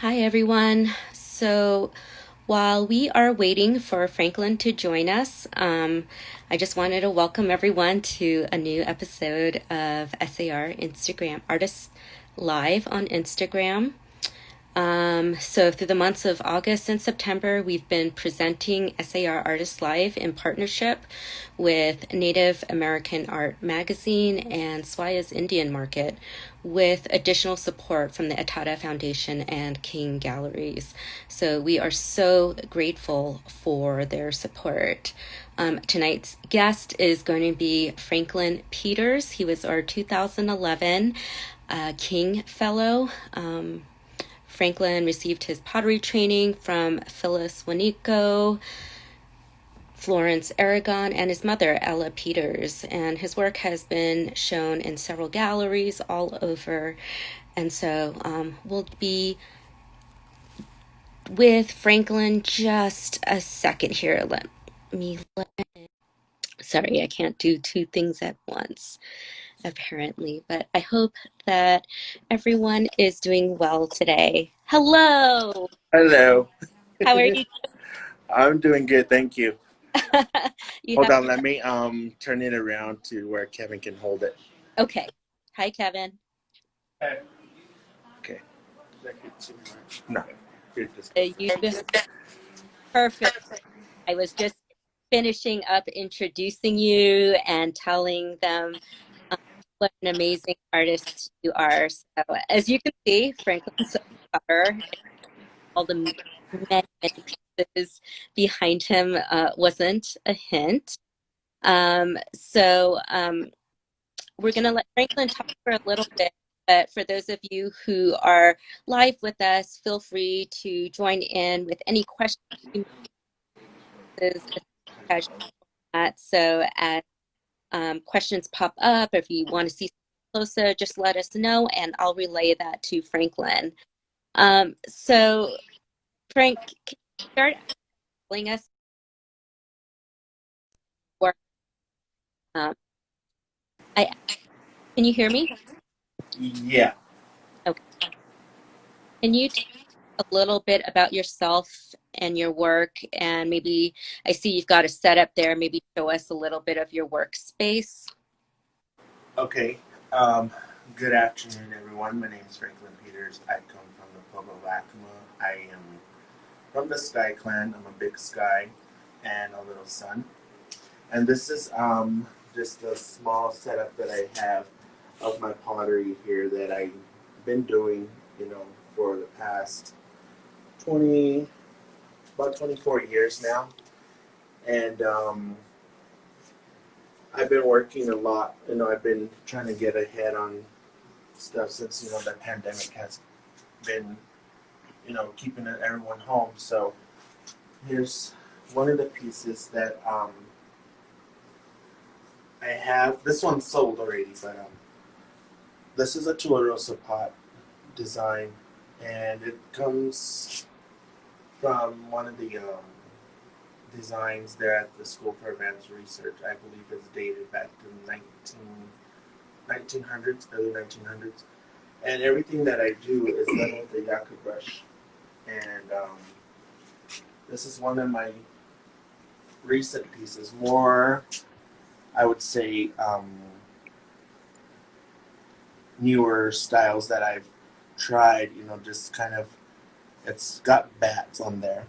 Hi, everyone. So while we are waiting for Franklin to join us, I just wanted to welcome everyone to a new episode of SAR Instagram Artists Live on Instagram. So through the months of August and September, we've been presenting SAR Artists Live in partnership with Native American Art Magazine and Swaya's Indian Market, with additional support from the Atada Foundation and King Galleries. So we are so grateful for their support. Tonight's guest is going to be Franklin Peters. He was our 2011 King Fellow. Franklin received his pottery training from Phyllis Juanico, Florence Aragon, and his mother, Ella Peters. And his work has been shown in several galleries all over. And so we'll be with Franklin just a second here. Sorry, I can't do two things at once, apparently, but I hope that everyone is doing well today. Hello. Hello. How are you? I'm doing good, thank you. You Hold have on, let me turn it around to where Kevin can hold it. okay. Hi, Kevin. Okay. No. Here, just go for You it. perfect. I was just finishing up introducing you and telling them what an amazing artist you are. So, as you can see, Franklin's cover, all the many pieces behind him wasn't a hint. We're going to let Franklin talk for a little bit, but for those of you who are live with us, feel free to join in with any questions. This is a casual format, so as questions pop up, if you want to see closer, just let us know, and I'll relay that to Franklin. So, Frank, can you start telling us work? Um, can you hear me? Yeah. Okay. Can you tell a little bit about yourself and your work? And maybe I see you've got a setup there. Maybe show us a little bit of your workspace. Okay. Um, Good afternoon, everyone. My name is Franklin Peters. I come from the Pueblo Lacuma. I am from the Sky Clan. I'm a big Sky and a little sun. And this is just a small setup that I have of my pottery here that I've been doing, for the past 20, about 24 years now. And I've been working a lot. I've been trying to get ahead on stuff since, the pandemic has been, keeping everyone home. So here's one of the pieces that I have. This one's sold already, but this is a Tularosa pot design, and it comes from one of the designs there at the School for Advanced Research. I believe it's dated back to 1900s, early 1900s. And everything that I do is done with the yucca brush. And this is one of my recent pieces, more, I would say, newer styles that I've tried, just kind of, it's got bats on there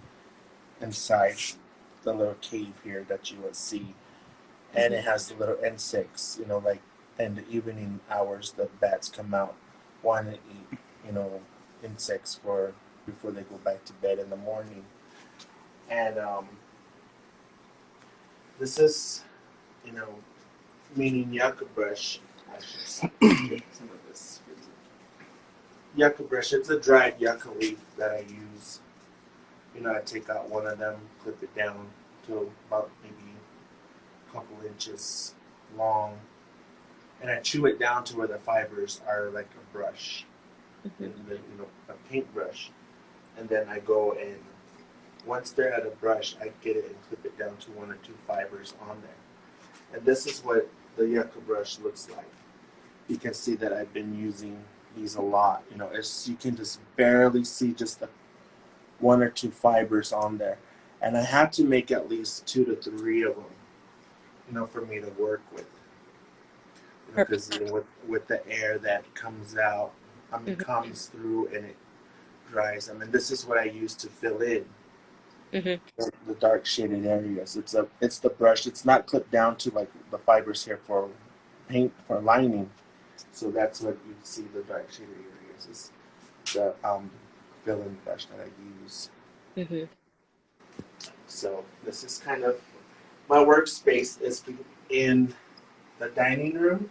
inside the little cave here that you would see. And it has the little insects, like in the evening hours, the bats come out wanting to eat, insects for before they go back to bed in the morning. And this is, you know, meaning yucca brush. I should get some of this. Yucca brush. It's a dried yucca leaf that I use. I take out one of them, clip it down to about maybe a couple inches long, and I chew it down to where the fibers are like a brush, and then, a paintbrush, and then I go and once they're at a brush, I get it and clip it down to one or two fibers on there. And this is what the yucca brush looks like. You can see that I've been using these a lot. You know, you can just barely see just one or two fibers on there, and I had to make at least 2 to 3 of them, you know, for me to work with. Because you know, with the air that comes out, I mean, comes through and it dries them, and this is what I use to fill in the dark shaded areas. It's the brush. It's not clipped down to like the fibers here for paint for lining. So that's what you see the dark shaded areas is the fill in brush that I use. So this is kind of my workspace is in the dining room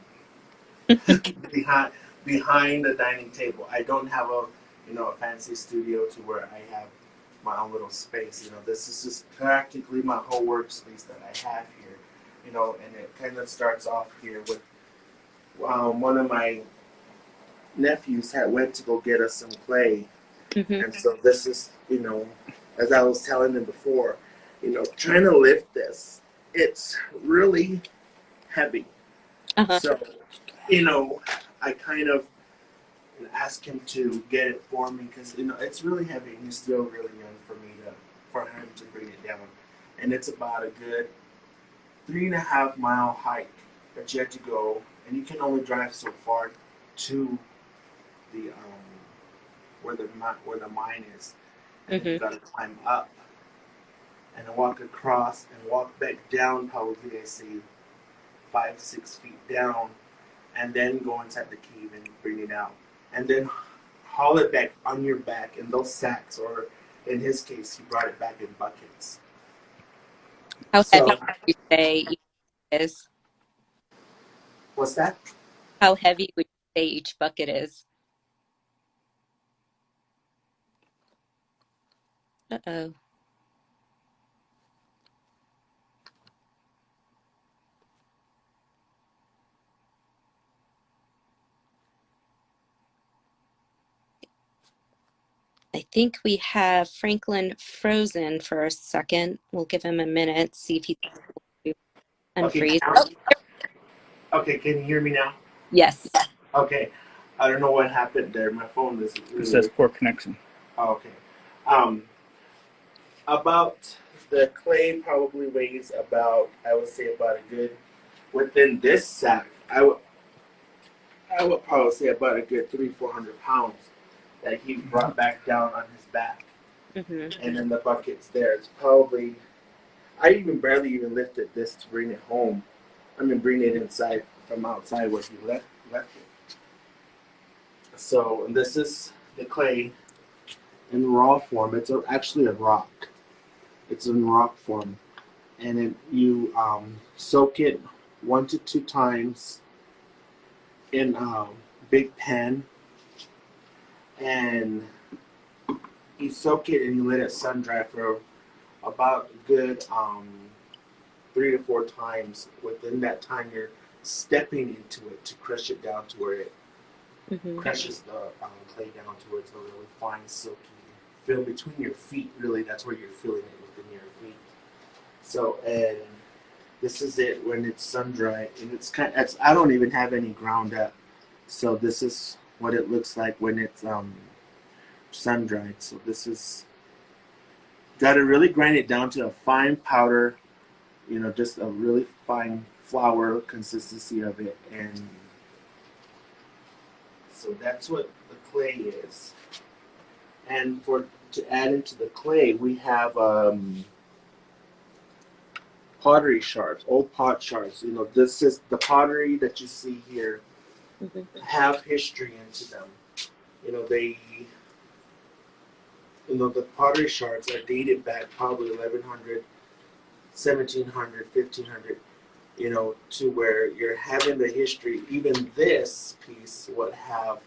behind the dining table. I don't have a fancy studio to where I have my own little space. You know, this is just practically my whole workspace that I have here. You know, and it kind of starts off here with one of my nephews went to go get us some clay, and so this is, you know, as I was telling them before, you know, trying to lift this, it's really heavy. So, you know, I kind of asked him to get it for me because, you know, it's really heavy and he's still really young for him to bring it down. And it's about a good 3.5 mile hike that you have to go, and you can only drive so far to the where the mine is, and then you got to climb up and walk across and walk back down. Probably I see 5-6 feet down, and then go inside the cave and bring it out, and then haul it back on your back in those sacks, or in his case, he brought it back in buckets. How heavy would you say each is? What's that? How heavy would you say each bucket is? Uh-oh. I think we have Franklin frozen for a second. We'll give him a minute, see if he's able to unfreeze. Okay, can you hear me now? Yes. Okay, I don't know what happened there. My phone is really... It says poor connection. Oh, okay. About the clay probably weighs about, I would say about a good, within this sack, I would probably say about a good 300-400 pounds that he brought back down on his back. And then the bucket's there. It's probably, I even barely even lifted this to bring it home. I mean, bring it inside from outside where he left it. So, and this is the clay in raw form. It's actually a rock. It's in rock form, and you soak it 1 to 2 times in a big pan, and you soak it and you let it sun dry for about a good 3 to 4 times. Within that time, you're stepping into it to crush it down to where it crushes the clay down to where it's a really fine, silky feel between your feet. Really, that's where you're feeling it within your feet. So, and this is it when it's sun dried, and I don't even have any ground up. So this is what it looks like when it's sun dried. So this is, got to really grind it down to a fine powder, you know, just a really fine flour consistency of it. And so that's what the clay is. And to add into the clay, we have pottery shards, old pot shards. You know, this is the pottery that you see here have history into them. You know, the pottery shards are dated back probably 1100, 1700, 1500, you know, to where you're having the history. Even this piece would have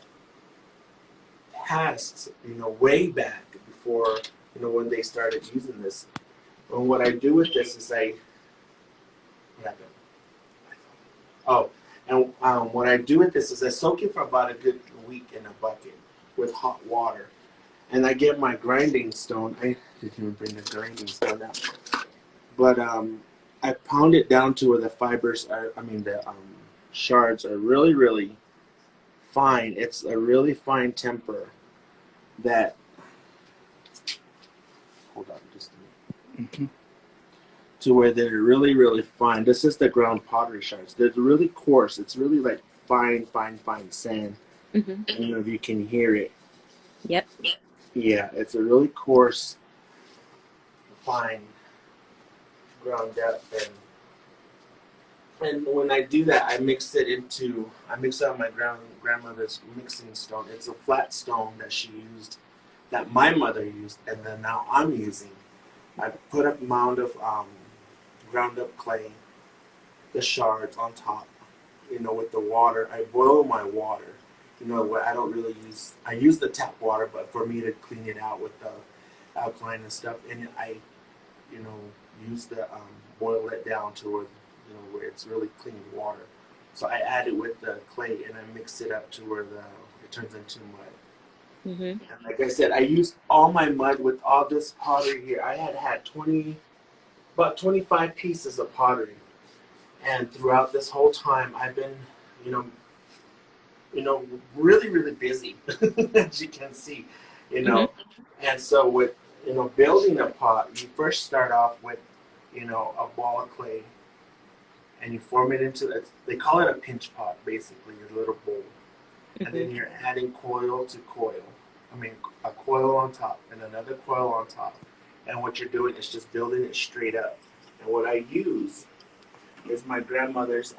passed, you know, way back before, you know, when they started using this. And what I do with this is what I do with this is I soak it for about a good week in a bucket with hot water. And I get my grinding stone. I didn't even bring the grinding stone out. But I pound it down to where the fibers are, the shards are really, really fine. It's a really fine temper that, hold on just a minute, to where they're really, really fine. This is the ground pottery shards. They're really coarse. It's really like fine, fine, fine sand. Mm-hmm. I don't know if you can hear it. Yep. Yeah, it's a really coarse, fine ground depth. And when I do that, I mix out my grandmother's mixing stone. It's a flat stone that she used, that my mother used, and then now I'm using. I put a mound of ground up clay, the shards on top, with the water. I boil my water. What I don't really use. I use the tap water, but for me to clean it out with the alkaline and stuff, and I, use the boil it down to where it's really clean water. So I add it with the clay and I mix it up to where it turns into mud. Mm-hmm. And like I said, I used all my mud with all this pottery here. I had about 25 pieces of pottery, and throughout this whole time, I've been, really, really busy, as you can see, Mm-hmm. And so with, building a pot, you first start off with, a ball of clay, and you form it into, they call it a pinch pot, basically, a little bowl. And then you're adding coil to coil. A coil on top and another coil on top. And what you're doing is just building it straight up. And what I use is my grandmother's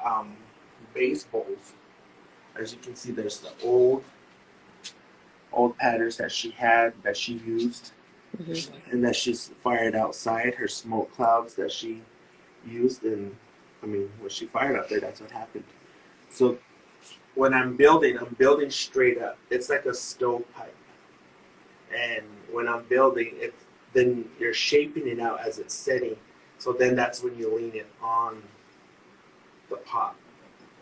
base bowls. As you can see, there's the old patterns that she used, and that she's fired outside, her smoke clouds that she used. And when she fired up there, that's what happened. So when I'm building straight up. It's like a stovepipe. And when I'm building it, then you're shaping it out as it's setting. So then that's when you lean it on the pot,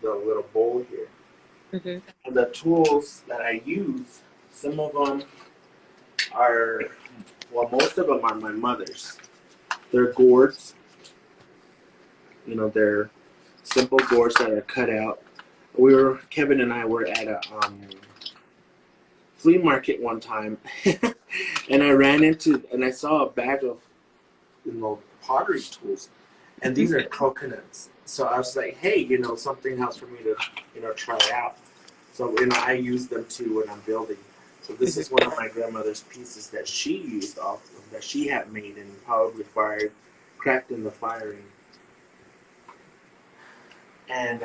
the little bowl here. Mm-hmm. And the tools that I use, some of them are, most of them are my mother's. They're gourds. They're simple gourds that are cut out. Kevin and I were at a flea market one time, and I saw a bag of, pottery tools, and these are coconuts. So I was like, hey, something else for me to, try out. So, I use them too when I'm building. So this is one of my grandmother's pieces that she used that she had made and probably cracked in the firing. And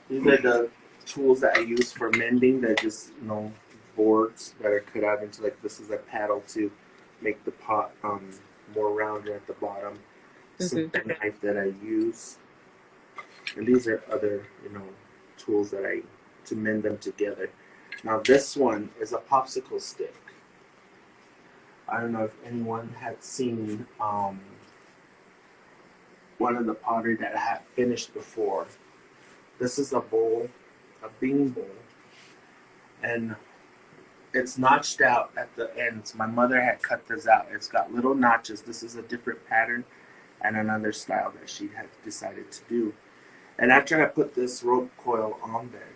these are the tools that I use for mending. They're just, boards that are cut out into, like, this is a paddle to make the pot more rounded at the bottom. Simple knife that I use. And these are other, tools that to mend them together. Now this one is a popsicle stick. I don't know if anyone had seen one of the pottery that I had finished before. This is a bowl, a bean bowl, and it's notched out at the ends. My mother had cut this out. It's got little notches. This is a different pattern and another style that she had decided to do. And after I put this rope coil on there,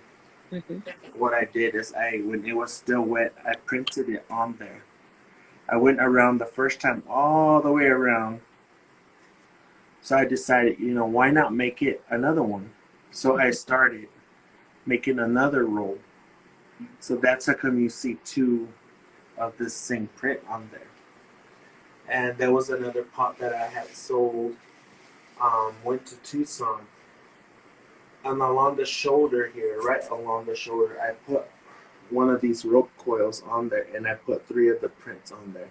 what I did is when it was still wet, I printed it on there. I went around the first time all the way around. So I decided, why not make it another one? So I started making another roll. So that's how come you see two of this same print on there. And there was another pot that I had sold, went to Tucson. And along the shoulder here, right along the shoulder, I put one of these rope coils on there, and I put 3 of the prints on there.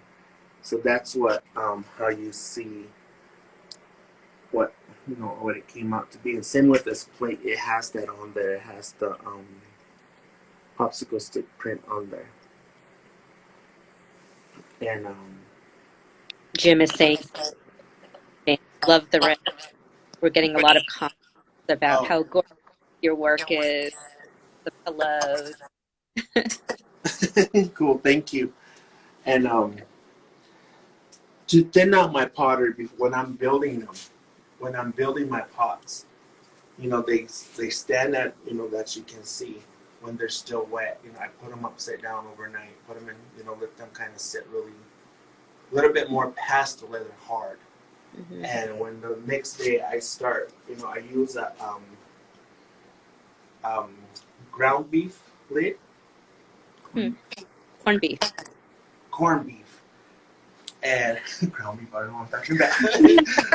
So that's what how you see what it came out to be. And same with this plate, it has that on there. It has the popsicle stick print on there. And Jim is saying, love the red. We're getting a lot of comments about how gorgeous your work is, the pillows. cool, thank you. And to thin out my pottery when I'm building them, when I'm building my pots, they stand at, that you can see when they're still wet. I put them upside down overnight, put them in, let them kind of sit really, a little bit more past the leather hard. Mm-hmm. And when the next day I start, I use a um, ground beef lid, Corned beef. corned beef, and ground beef. I don't know what I'm talking about.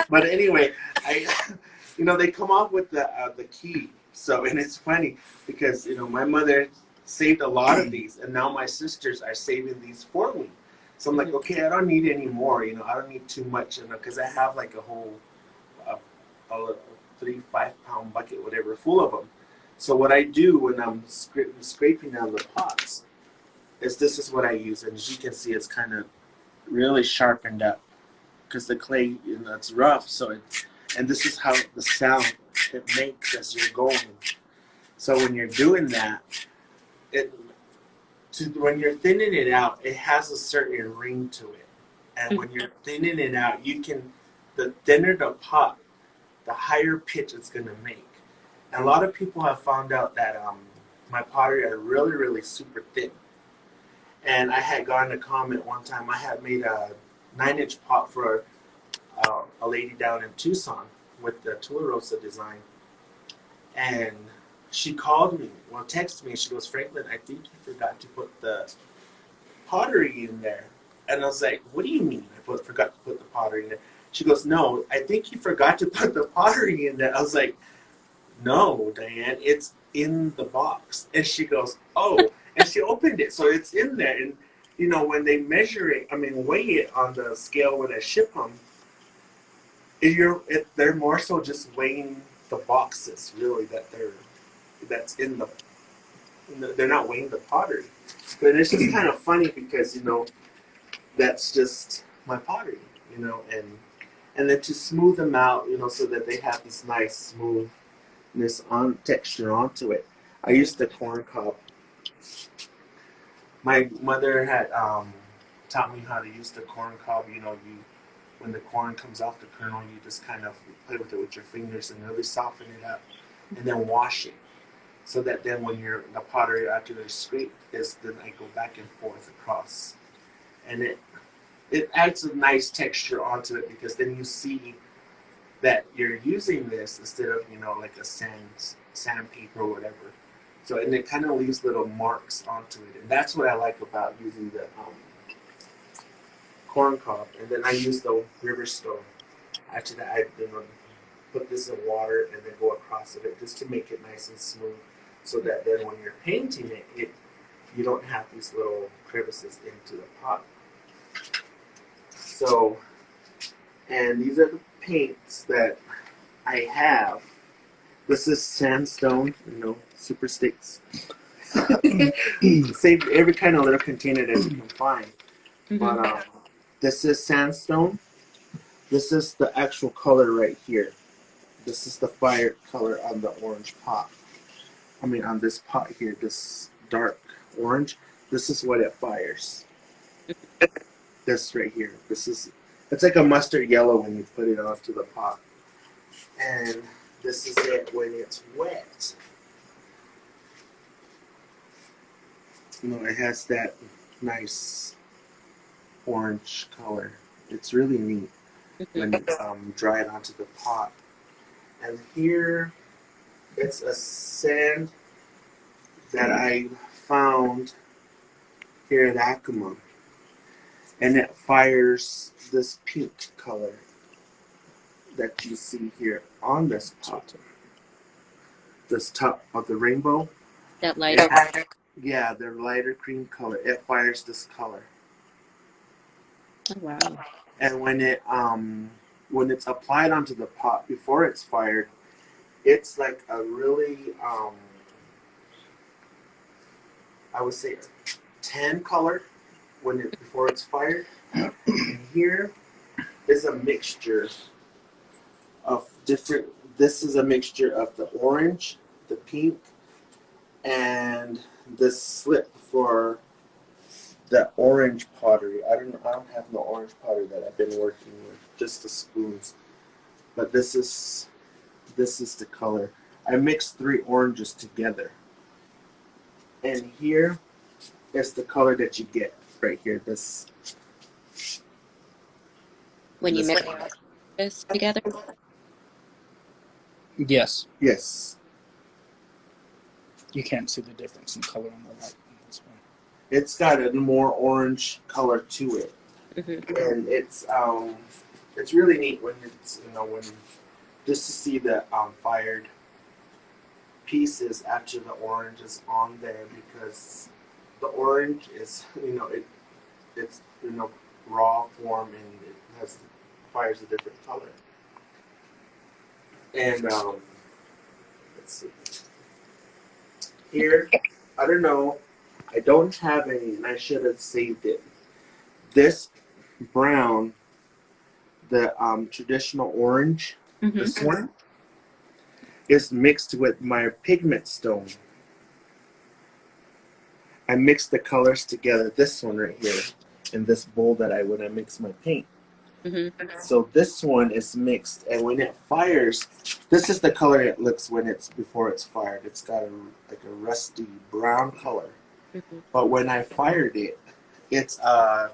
But anyway, they come off with the key. So, and it's funny because my mother saved a lot of these, and now my sisters are saving these for me. So I'm like, okay, I don't need any more. I don't need too much, because I have like a whole a 3-5 pound bucket, whatever, full of them. So what I do when I'm scraping down the pots is this is what I use, and as you can see, it's kind of really sharpened up because the clay, it's rough. And this is how the sound it makes as you're going. So when you're doing that, when you're thinning it out, it has a certain ring to it. And when you're thinning it out, the thinner the pot, the higher pitch it's going to make. And a lot of people have found out that my pottery are really, really super thin. And I had gotten a comment one time. I had made a 9-inch pot for a lady down in Tucson with the Tularosa design. And she called me, texted me, and she goes, Franklin, I think you forgot to put the pottery in there. And I was like, what do you mean I forgot to put the pottery in there? She goes, no, I think you forgot to put the pottery in there. I was like, no, Diane, it's in the box. And she goes, oh, and she opened it. So it's in there. And, when they measure it, weigh it on the scale when I ship them, they're more so just weighing the boxes, really, that's in they're not weighing the pottery. But it's just kind of funny because, that's just my pottery, and then to smooth them out, so that they have this nice smoothness texture onto it. I used the corn cob. My mother had taught me how to use the corn cob. When the corn comes off the kernel, you just kind of play with it with your fingers and really soften it up, and then wash it, so that then when the pottery after they're scraped, then I go back and forth across, and it adds a nice texture onto it because then you see that you're using this instead of like a sandpaper or whatever. So, and it kind of leaves little marks onto it, and that's what I like about using the corn cob. And then I use the river stone. After that, I put this in water and then go across it just to make it nice and smooth, so that then when you're painting it, you don't have these little crevices into the pot. So, and these are the paints that I have. This is sandstone, super sticks. Save every kind of little container that you can find. But this is sandstone. This is the actual color right here. This is the fire color on the orange pot. On this pot here, this dark orange. This is what it fires. This right here. It's like a mustard yellow when you put it onto the pot. And this is it when it's wet. It has that nice orange color. It's really neat when it's dried onto the pot. And here, it's a sand that I found here at Acoma. And it fires this pink color that you see here on this pot. This top of the rainbow. That lighter. Yeah, the lighter cream color. It fires this color. Oh, wow. And when it's applied onto the pot before it's fired, it's like a really I would say tan color before it's fired. And here is a mixture of different. This is a mixture of the orange, the pink, and this slip for the orange pottery. I don't have no orange pottery that I've been working with, just the spoons. But this is the color. I mixed 3 oranges together. And here is the color that you get right here. When you This mix color. this together? Yes. Yes. You can't see the difference in color on the light. That's why. It's got a more orange color to it. Mm-hmm. And it's really neat when it's, when just to see the fired pieces after the orange is on there, because the orange is, it's raw form, and it fires a different color. And let's see here. I don't know. I don't have any, and I should have saved it. This brown, the traditional orange, Mm-hmm. this one is mixed with my pigment stone. I mixed the colors together. This one right here, in this bowl that when I mix my paint. Mm-hmm. So this one is mixed, and when it fires, this is the color it looks before it's fired. It's got like a rusty brown color. Mm-hmm. But when I fired it, it's a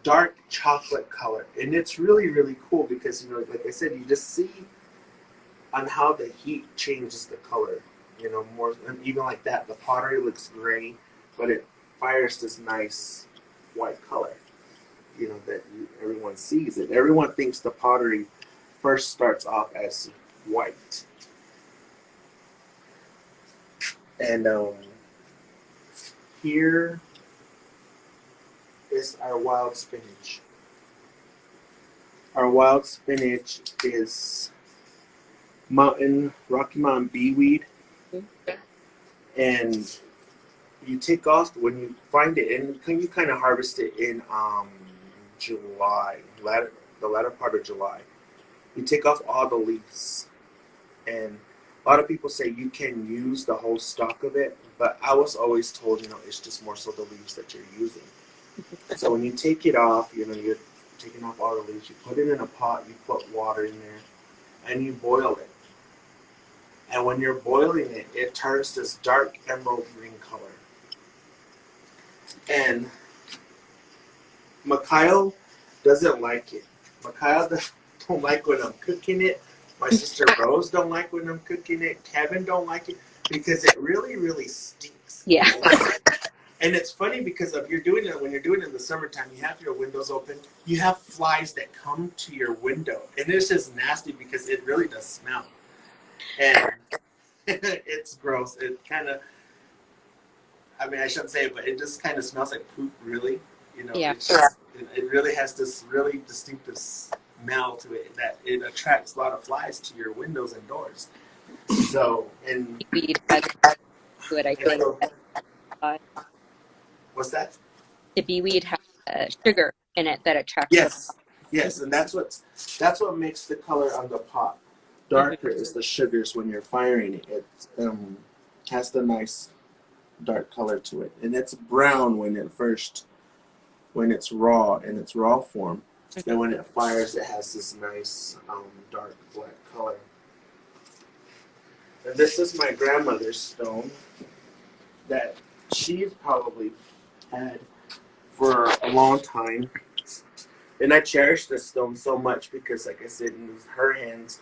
dark chocolate color, and it's really, really cool because like I said, you just see on how the heat changes the color. More, and even like that, the pottery looks gray, but it fires this nice white color. That everyone sees it. Everyone thinks the pottery first starts off as white. And here is our wild spinach. Our wild spinach is Rocky Mountain beeweed, and you take off when you find it, and you kind of harvest it in July, the latter part of July. You take off all the leaves, and a lot of people say you can use the whole stalk of it, but I was always told, it's just more so the leaves that you're using. So when you take it off, you're taking off all the leaves. You put it in a pot, you put water in there, and you boil it. And when you're boiling it, it turns this dark emerald green color. And Mikhail doesn't like it. Mikhail don't like when I'm cooking it. My sister Rose don't like when I'm cooking it. Kevin don't like it because it really, really stinks. Yeah. And it's funny because when you're doing it in the summertime, you have your windows open. You have flies that come to your window, and it's just nasty because it really does smell. And it's gross. It kind of, I shouldn't say it, but it just kind of smells like poop, really. Yeah. It really has this really distinctive smell to it that it attracts a lot of flies to your windows and doors. So, and Weed has to it, I think. what's that? The beeweed has sugar in it that attracts the. Yes, and that's what makes the color on the pot darker. Mm-hmm. Is the sugars when you're firing it. It has the nice dark color to it, and it's brown when it's raw in its raw form. Then when it fires, it has this nice dark black color. And this is my grandmother's stone that she's probably had for a long time. And I cherish this stone so much because, like I said, in her hands,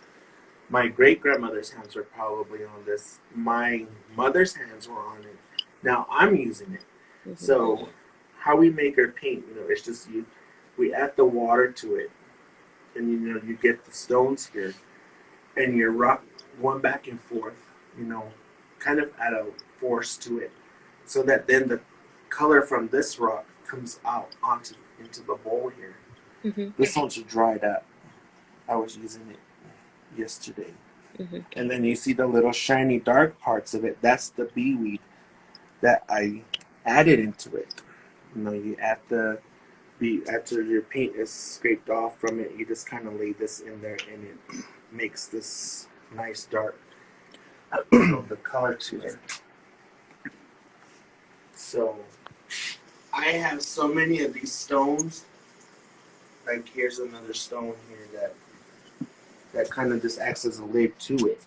my great-grandmother's hands were probably on this. My mother's hands were on it. Now I'm using it. Mm-hmm. So how we make our paint, it's just we add the water to it, and you get the stones here, and you rock one back and forth, kind of add a force to it, so that then the color from this rock comes out into the bowl here. Mm-hmm. This one's dried up. I was using it yesterday. Mm-hmm. And then you see the little shiny dark parts of it. That's the beeweed that I added into it. You add after your paint is scraped off from it, you just kind of lay this in there, and it makes this nice dark, the color to it. So I have so many of these stones. Like here's another stone here that kind of just acts as a lid to it.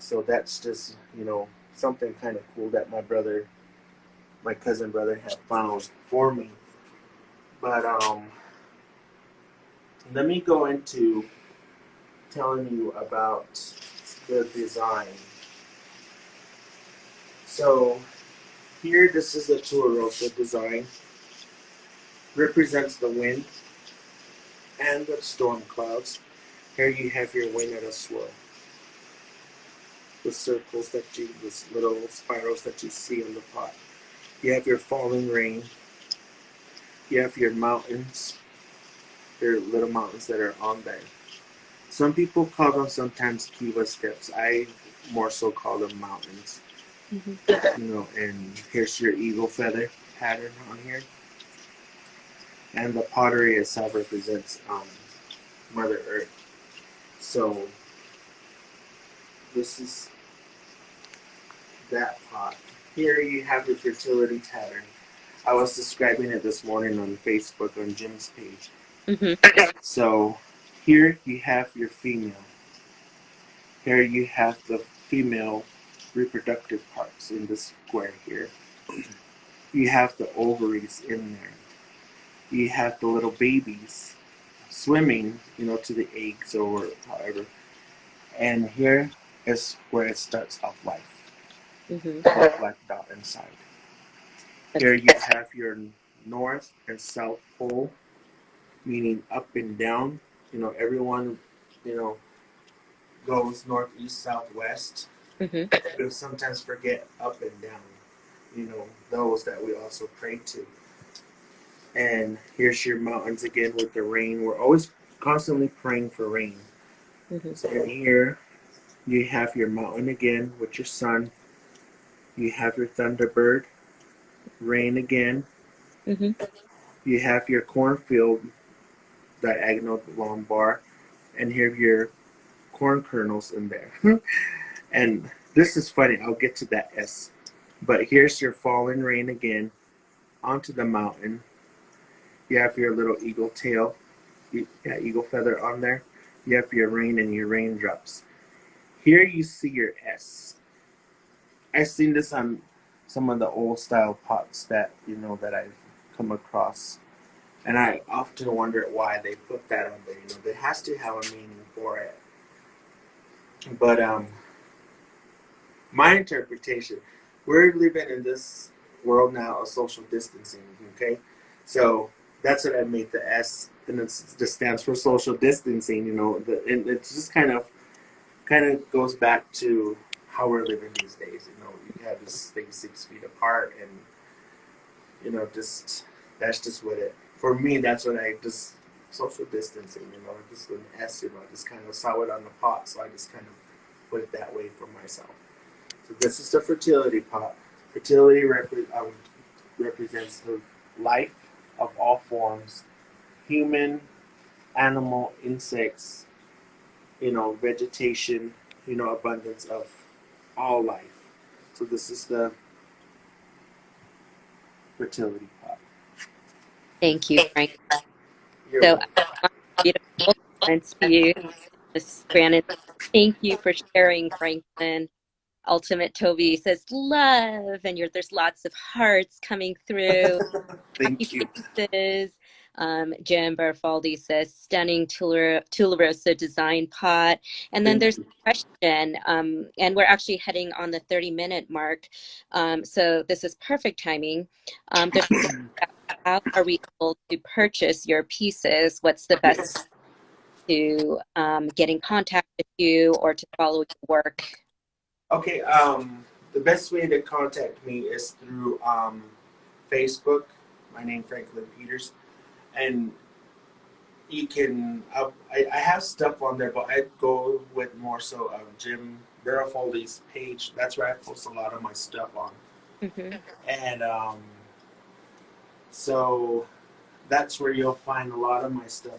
So that's just, something kind of cool that my cousin brother had found for me. But let me go into telling you about the design. So here, this is the Tularosa design. Represents the wind and the storm clouds. Here you have your wind at a swirl. The circles this little spirals that you see in the pot. You have your falling rain. You have your mountains. Your little mountains that are on there. Some people call them sometimes kiva steps. I more so call them mountains. And here's your eagle feather pattern on here. And the pottery itself represents Mother Earth. So this is that pot. Here you have the fertility pattern. I was describing it this morning on Facebook on Jim's page. So here you have your female. Here you have the female reproductive parts in this square here. You have the ovaries in there. You have the little babies swimming, to the eggs or however. And here is where it starts off life. Black dot inside. Here you have your north and south pole, meaning up and down. Everyone, goes north, east, south, west. We sometimes forget up and down. Those that we also pray to. And here's your mountains again with the rain. We're always constantly praying for rain. So in here, you have your mountain again with your sun. You have your thunderbird, rain again. You have your cornfield, diagonal long bar, and here your corn kernels in there. And this is funny. I'll get to that S. But here's your falling rain again onto the mountain. You have your little eagle tail, eagle feather on there. You have your rain and your raindrops. Here you see your S. I've seen this on some of the old style pots that that I've come across, and I often wonder why they put that on there. There has to have a meaning for it. But my interpretation, we're living in this world now of social distancing. Okay, so that's what I made the S, and it just stands for social distancing. And it just kind of goes back to how we're living these days. You have this thing 6 feet apart, and that's just what it. For me, that's what I just social distancing. Just an S. I just kind of saw it on the pot, so I just kind of put it that way for myself. So this is the fertility pot. Fertility represents the life of all forms, human, animal, insects, vegetation, abundance of all life. So this is the fertility pot. Thank you, Frank. You're So welcome. beautiful comments to you. Miss Brandon, thank you for sharing, Franklin. Ultimate Toby says love, and there's lots of hearts coming through. Thank you. Faces. Jim Barfaldi says stunning Tularosa design pot. And then there's a question, and we're actually heading on the 30-minute mark. So this is perfect timing. There's a question about how are we able to purchase your pieces? What's the best to get in contact with you or to follow your work? Okay, the best way to contact me is through Facebook. My name Franklin Peters, and you can. I have stuff on there, but I go with more so Jim Barafaldi's page. That's where I post a lot of my stuff on, and so that's where you'll find a lot of my stuff.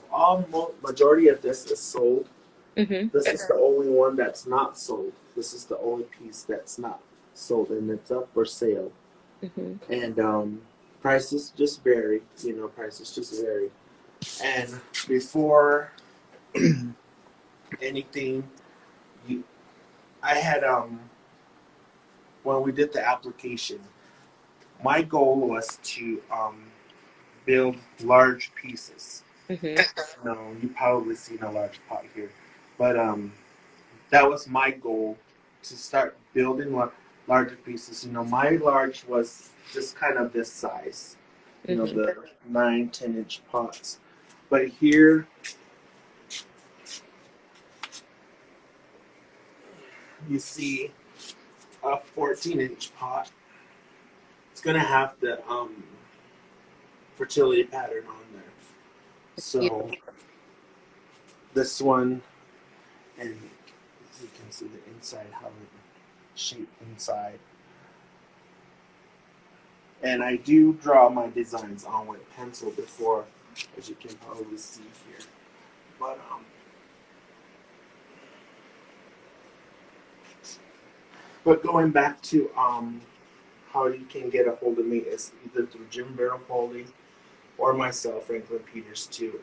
Majority of this is sold. This is the only one that's not sold. This is the only piece that's not sold, and it's up for sale. And prices just vary. Prices just vary. And before anything, I had when we did the application, my goal was to build large pieces. Mm-hmm. No, you probably seen a large pot here, but that was my goal to start building larger pieces. My large was just kind of this size, Mm-hmm. the 9-10 inch pots. But here you see a 14-inch pot. It's gonna have the fertility pattern on there. So this one, and you can see the inside, how it shaped inside. And I do draw my designs on with pencil before, as you can probably see here. But going back to how you can get a hold of me is either through Jim Barrel Folding or myself, Franklin Peters, to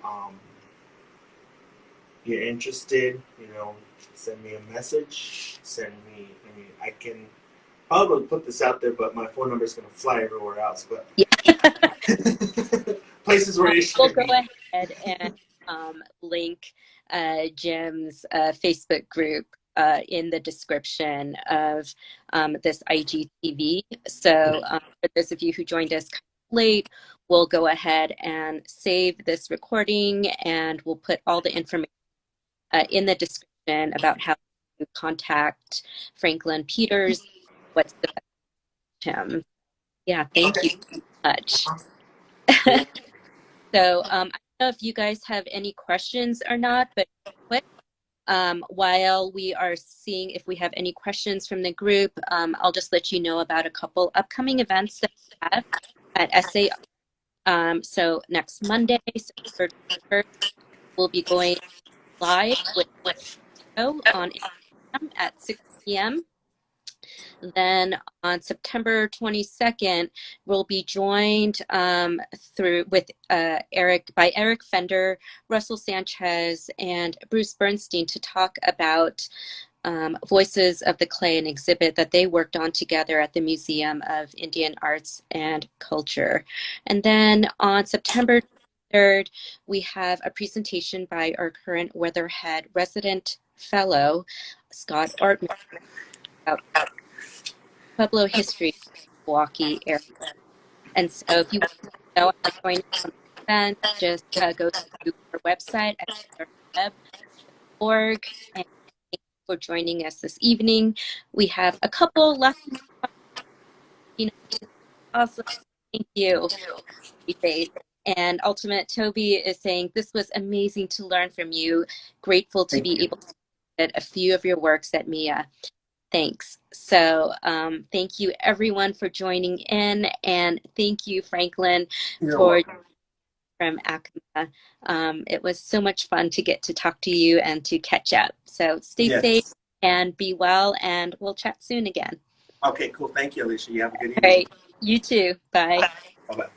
you're interested, send me a message. I can probably put this out there, but my phone number is going to fly everywhere else. But Yeah. places where it We'll should go be. ahead and link Jim's Facebook group in the description of this IGTV. So for those of you who joined us kind of late, we'll go ahead and save this recording, and we'll put all the information in the description about how to contact Franklin Peters, what's the best him. Yeah, thank you Okay. so much. Cool. So I don't know if you guys have any questions or not, but quick, while we are seeing if we have any questions from the group, I'll just let you know about a couple upcoming events that we have at SAR. So next Monday, September 21st, we'll be going live with on Instagram at 6 p.m. Then on September 22nd, we'll be joined through with Eric Fender, Russell Sanchez, and Bruce Bernstein to talk about Voices of the Clay, an exhibit that they worked on together at the Museum of Indian Arts and Culture. And then on September 3rd, we have a presentation by our current Weatherhead resident fellow, Scott Artman, about Pueblo history, Milwaukee area. And so if you want to know how to join us on the event, just go to our website at web.org. And thank you for joining us this evening. We have a couple left. Awesome. Thank you. And Ultimate Toby is saying, this was amazing to learn from you. Grateful to Thank be you. able to get a few of your works at MIA. Thanks. So thank you everyone for joining in, and thank you, Franklin, You're for welcome. from ACMA. It was so much fun to get to talk to you and to catch up. So stay safe Yes. and be well, and we'll chat soon again. Okay, cool. Thank you, Alicia. You have a good All evening. right. You too. Bye. Bye-bye.